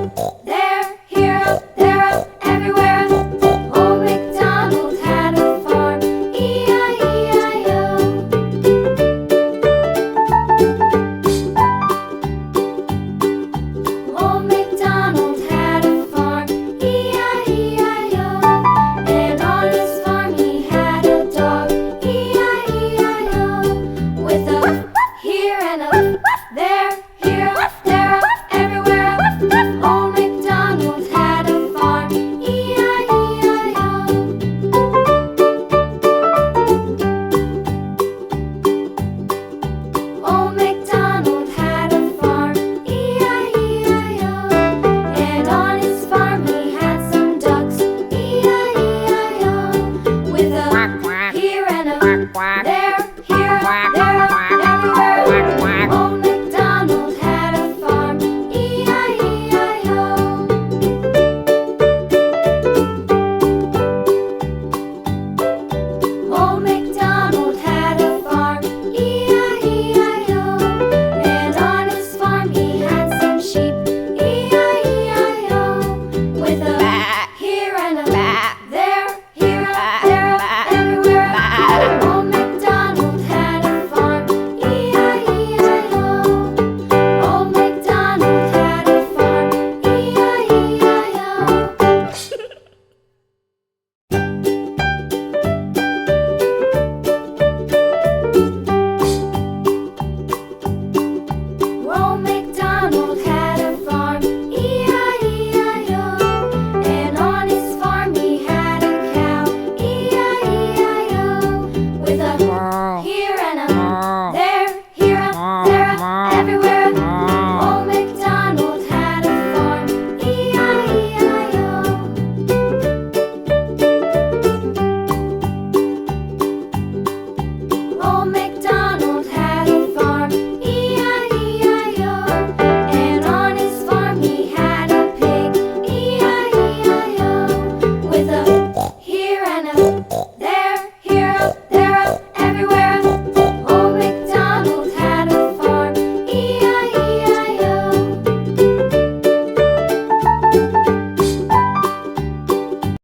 there, here, up, there, up, everywhere. Old MacDonald had a farm, E-I-E-I-O. Old MacDonald had a farm, E-I-E-I-O. And on his farm he had a dog, E-I-E-I-O. With a here and a there, here, there, everywhere. Old MacDonald had a farm, E-I-E-I-O. Old MacDonald had a farm, E-I-E-I-O. And on his farm he had some ducks, E-I-E-I-O. With a here and a there, here, there, everywhere. Old MacDonald had a farm, E-I-E-I-O. Old MacDonald had a farm, E-I-E-I-O. And on his farm he had some sheep, E-I-E-I-O. With a here and a there, here, there, everywhere. Old MacDonald had a farm, E-I-E-I-O. Old MacDonald had a farm, E-I-E-I-O. Old MacDonald had a farm, E-I-E-I-O. And on his farm he had a cow, E-I-E-I-O. With a here and a there, here, there, everywhere.